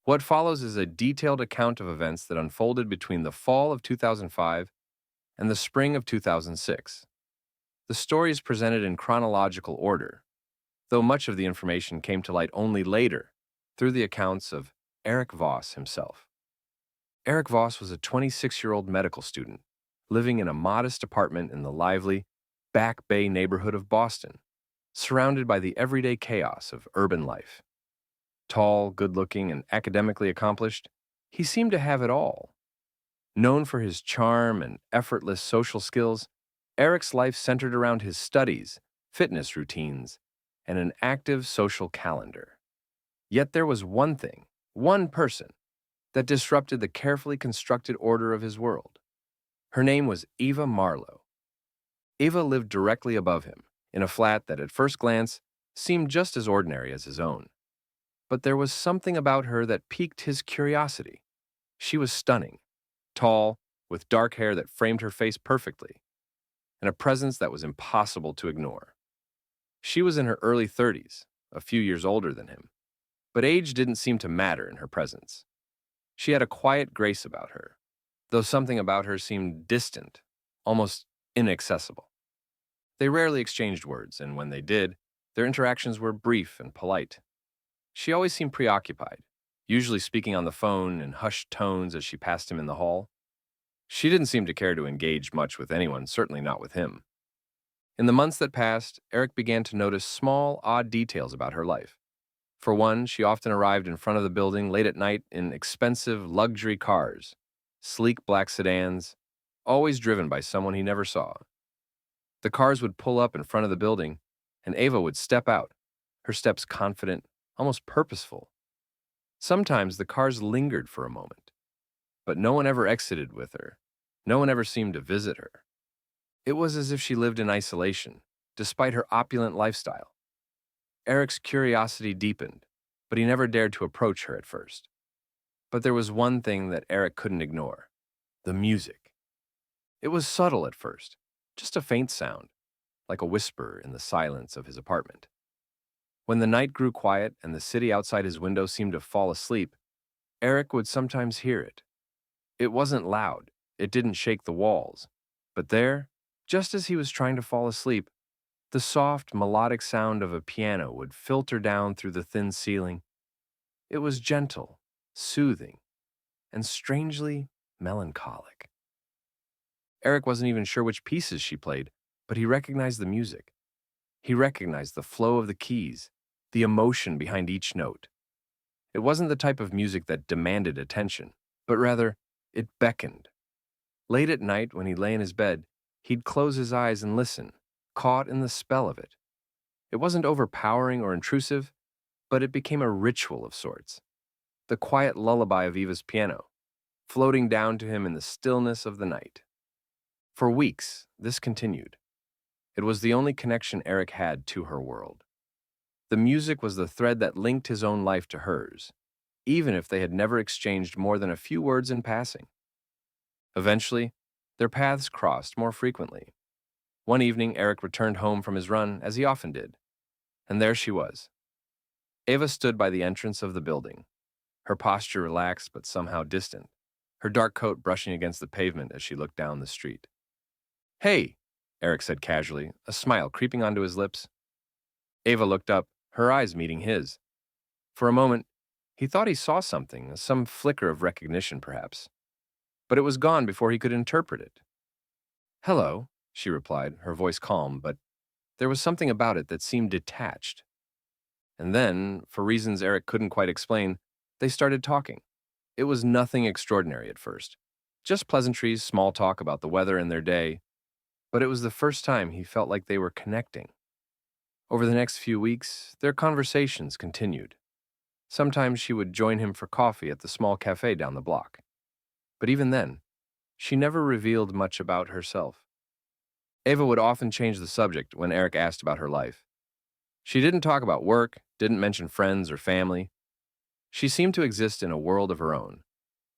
What follows is a detailed account of events that unfolded between the fall of 2005 and the spring of 2006. The story is presented in chronological order, though much of the information came to light only later through the accounts of Erik Voss himself. Erik Voss was a 26-year-old medical student living in a modest apartment in the lively Back Bay neighborhood of Boston, surrounded by the everyday chaos of urban life. Tall, good-looking, and academically accomplished, he seemed to have it all. Known for his charm and effortless social skills, Eric's life centered around his studies, fitness routines, and an active social calendar. Yet there was one thing, one person, that disrupted the carefully constructed order of his world. Her name was Eva Marlow. Eva lived directly above him, in a flat that at first glance seemed just as ordinary as his own. But there was something about her that piqued his curiosity. She was stunning, tall, with dark hair that framed her face perfectly, and a presence that was impossible to ignore. She was in her early 30s, a few years older than him, but age didn't seem to matter in her presence. She had a quiet grace about her, though something about her seemed distant, almost inaccessible. They rarely exchanged words, and when they did, their interactions were brief and polite. She always seemed preoccupied, usually speaking on the phone in hushed tones as she passed him in the hall. She didn't seem to care to engage much with anyone, certainly not with him. In the months that passed, Eric began to notice small, odd details about her life. For one, she often arrived in front of the building late at night in expensive luxury cars, sleek black sedans, always driven by someone he never saw. The cars would pull up in front of the building, and Ava would step out, her steps confident, almost purposeful. Sometimes the cars lingered for a moment, but no one ever exited with her. No one ever seemed to visit her. It was as if she lived in isolation, despite her opulent lifestyle. Eric's curiosity deepened, but he never dared to approach her at first. But there was one thing that Eric couldn't ignore: the music. It was subtle at first, just a faint sound, like a whisper in the silence of his apartment. When the night grew quiet and the city outside his window seemed to fall asleep, Eric would sometimes hear it. It wasn't loud, it didn't shake the walls, but there, just as he was trying to fall asleep, the soft, melodic sound of a piano would filter down through the thin ceiling. It was gentle, soothing, and strangely melancholic. Eric wasn't even sure which pieces she played, but he recognized the music. He recognized the flow of the keys, the emotion behind each note. It wasn't the type of music that demanded attention, but rather, it beckoned. Late at night, when he lay in his bed, he'd close his eyes and listen, caught in the spell of it. It wasn't overpowering or intrusive, but it became a ritual of sorts. The quiet lullaby of Eva's piano, floating down to him in the stillness of the night. For weeks, this continued. It was the only connection Eric had to her world. The music was the thread that linked his own life to hers, even if they had never exchanged more than a few words in passing. Eventually, their paths crossed more frequently. One evening, Eric returned home from his run, as he often did, and there she was. Eva stood by the entrance of the building, her posture relaxed but somehow distant, her dark coat brushing against the pavement as she looked down the street. "Hey," Eric said casually, a smile creeping onto his lips. Eva looked up, her eyes meeting his. For a moment, he thought he saw something, some flicker of recognition perhaps, but it was gone before he could interpret it. "Hello," she replied, her voice calm, but there was something about it that seemed detached. And then, for reasons Eric couldn't quite explain, they started talking. It was nothing extraordinary at first, just pleasantries, small talk about the weather and their day, but it was the first time he felt like they were connecting. Over the next few weeks, their conversations continued. Sometimes she would join him for coffee at the small cafe down the block. But even then, she never revealed much about herself. Eva would often change the subject when Eric asked about her life. She didn't talk about work, didn't mention friends or family. She seemed to exist in a world of her own,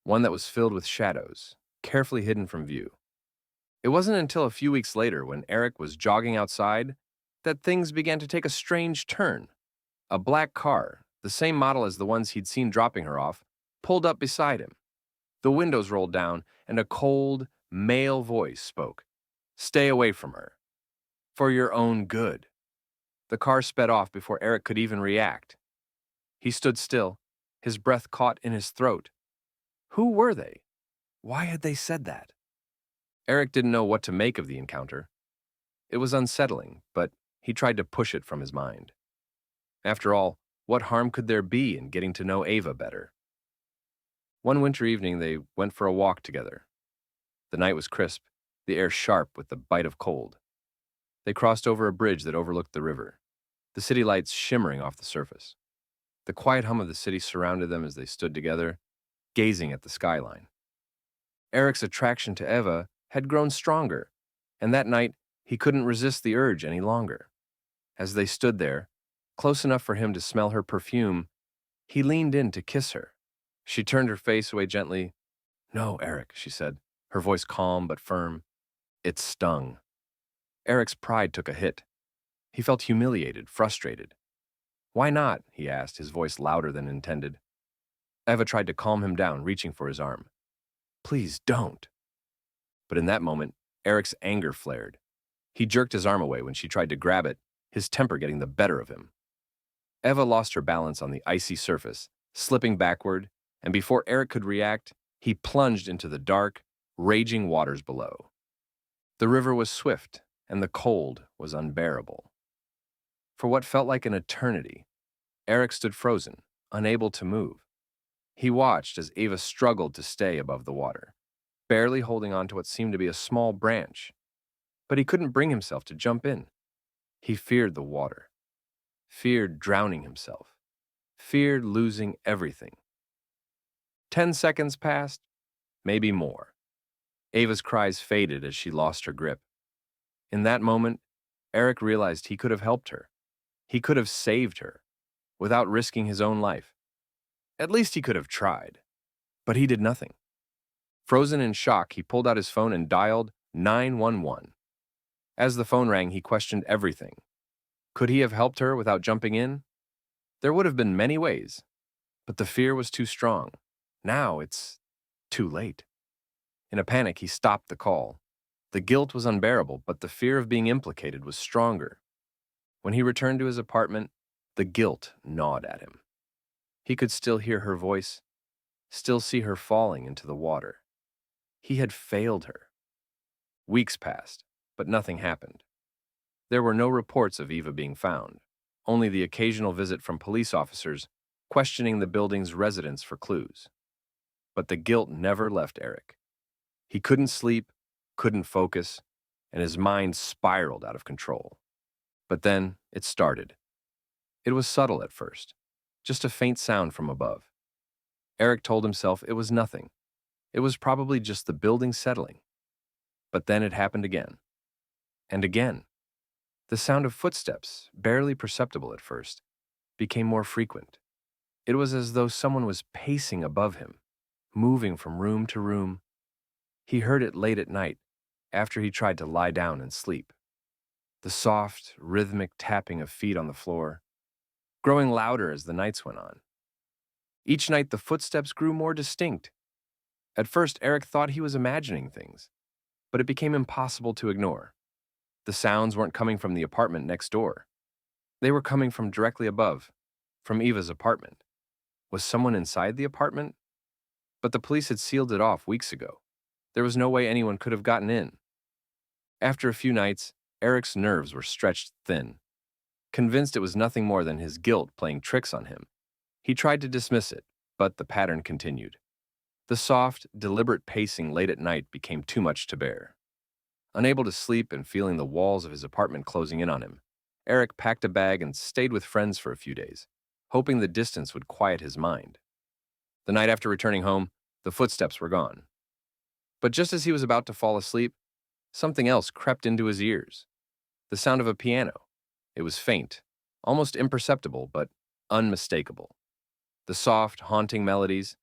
one that was filled with shadows, carefully hidden from view. It wasn't until a few weeks later, when Eric was jogging outside, that things began to take a strange turn. A black car, the same model as the ones he'd seen dropping her off, pulled up beside him. The windows rolled down, and a cold, male voice spoke. "Stay away from her. For your own good." The car sped off before Erik could even react. He stood still, his breath caught in his throat. Who were they? Why had they said that? Erik didn't know what to make of the encounter. It was unsettling, but he tried to push it from his mind. After all, what harm could there be in getting to know Eva better? One winter evening, they went for a walk together. The night was crisp, the air sharp with the bite of cold. They crossed over a bridge that overlooked the river, the city lights shimmering off the surface. The quiet hum of the city surrounded them as they stood together, gazing at the skyline. Erik's attraction to Eva had grown stronger, and that night he couldn't resist the urge any longer. As they stood there, close enough for him to smell her perfume, he leaned in to kiss her. She turned her face away gently. "No, Erik," she said, her voice calm but firm. It stung. Erik's pride took a hit. He felt humiliated, frustrated. "Why not?" he asked, his voice louder than intended. Eva tried to calm him down, reaching for his arm. "Please don't." But in that moment, Erik's anger flared. He jerked his arm away when she tried to grab it, his temper getting the better of him. Eva lost her balance on the icy surface, slipping backward, and before Erik could react, he plunged into the dark, raging waters below. The river was swift, and the cold was unbearable. For what felt like an eternity, Erik stood frozen, unable to move. He watched as Eva struggled to stay above the water, barely holding on to what seemed to be a small branch. But he couldn't bring himself to jump in. He feared the water, feared drowning himself, feared losing everything. 10 seconds passed, maybe more. Eva's cries faded as she lost her grip. In that moment, Erik realized he could have helped her. He could have saved her, without risking his own life. At least he could have tried. But he did nothing. Frozen in shock, he pulled out his phone and dialed 911. As the phone rang, he questioned everything. Could he have helped her without jumping in? There would have been many ways, but the fear was too strong. Now it's too late. In a panic, he stopped the call. The guilt was unbearable, but the fear of being implicated was stronger. When he returned to his apartment, the guilt gnawed at him. He could still hear her voice, still see her falling into the water. He had failed her. Weeks passed, but nothing happened. There were no reports of Eva being found, only the occasional visit from police officers questioning the building's residents for clues. But the guilt never left Erik. He couldn't sleep, couldn't focus, and his mind spiraled out of control. But then it started. It was subtle at first, just a faint sound from above. Erik told himself it was nothing. It was probably just the building settling. But then it happened again. And again. The sound of footsteps, barely perceptible at first, became more frequent. It was as though someone was pacing above him, moving from room to room. He heard it late at night, after he tried to lie down and sleep. The soft, rhythmic tapping of feet on the floor, growing louder as the nights went on. Each night the footsteps grew more distinct. At first, Erik thought he was imagining things, but it became impossible to ignore. The sounds weren't coming from the apartment next door. They were coming from directly above, from Eva's apartment. Was someone inside the apartment? But the police had sealed it off weeks ago. There was no way anyone could have gotten in. After a few nights, Erik's nerves were stretched thin. Convinced it was nothing more than his guilt playing tricks on him, he tried to dismiss it, but the pattern continued. The soft, deliberate pacing late at night became too much to bear. Unable to sleep and feeling the walls of his apartment closing in on him, Erik packed a bag and stayed with friends for a few days, hoping the distance would quiet his mind. The night after returning home, the footsteps were gone. But just as he was about to fall asleep, something else crept into his ears. The sound of a piano. It was faint, almost imperceptible, but unmistakable. The soft, haunting melodies,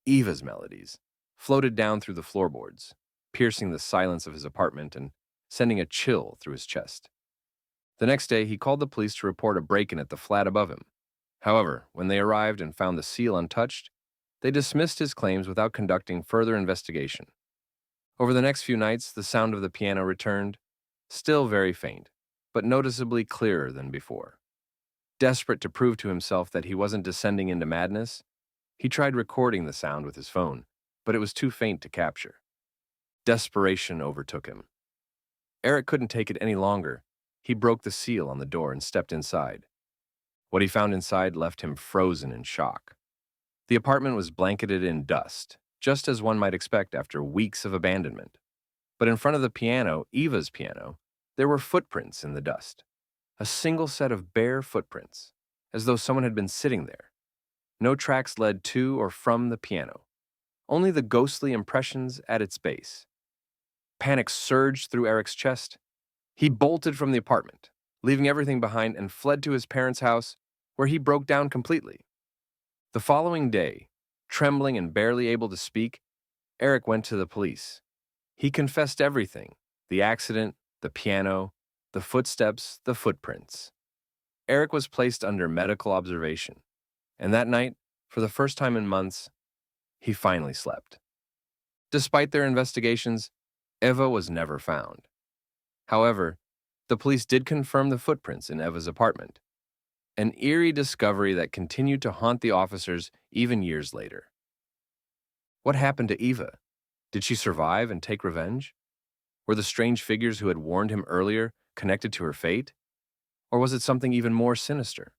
Eva's melodies, floated down through the floorboards, piercing the silence of his apartment and sending a chill through his chest. The next day, he called the police to report a break-in at the flat above him. However, when they arrived and found the seal untouched, They dismissed his claims without conducting further investigation. Over the next few nights, the sound of the piano returned, still very faint, but noticeably clearer than before. Desperate to prove to himself that he wasn't descending into madness, he tried recording the sound with his phone, but it was too faint to capture. Desperation overtook him. Erik couldn't take it any longer. He broke the seal on the door and stepped inside. What he found inside left him frozen in shock. The apartment was blanketed in dust, just as one might expect after weeks of abandonment. But in front of the piano, Eva's piano, there were footprints in the dust. A single set of bare footprints, as though someone had been sitting there. No tracks led to or from the piano, only the ghostly impressions at its base. Panic surged through Erik's chest. He bolted from the apartment, leaving everything behind, and fled to his parents' house, where he broke down completely. The following day, trembling and barely able to speak, Erik went to the police. He confessed everything: the accident, the piano, the footsteps, the footprints. Erik was placed under medical observation, and that night, for the first time in months, he finally slept. Despite their investigations, Eva was never found. However, the police did confirm the footprints in Eva's apartment, an eerie discovery that continued to haunt the officers even years later. What happened to Eva? Did she survive and take revenge? Were the strange figures who had warned him earlier connected to her fate? Or was it something even more sinister?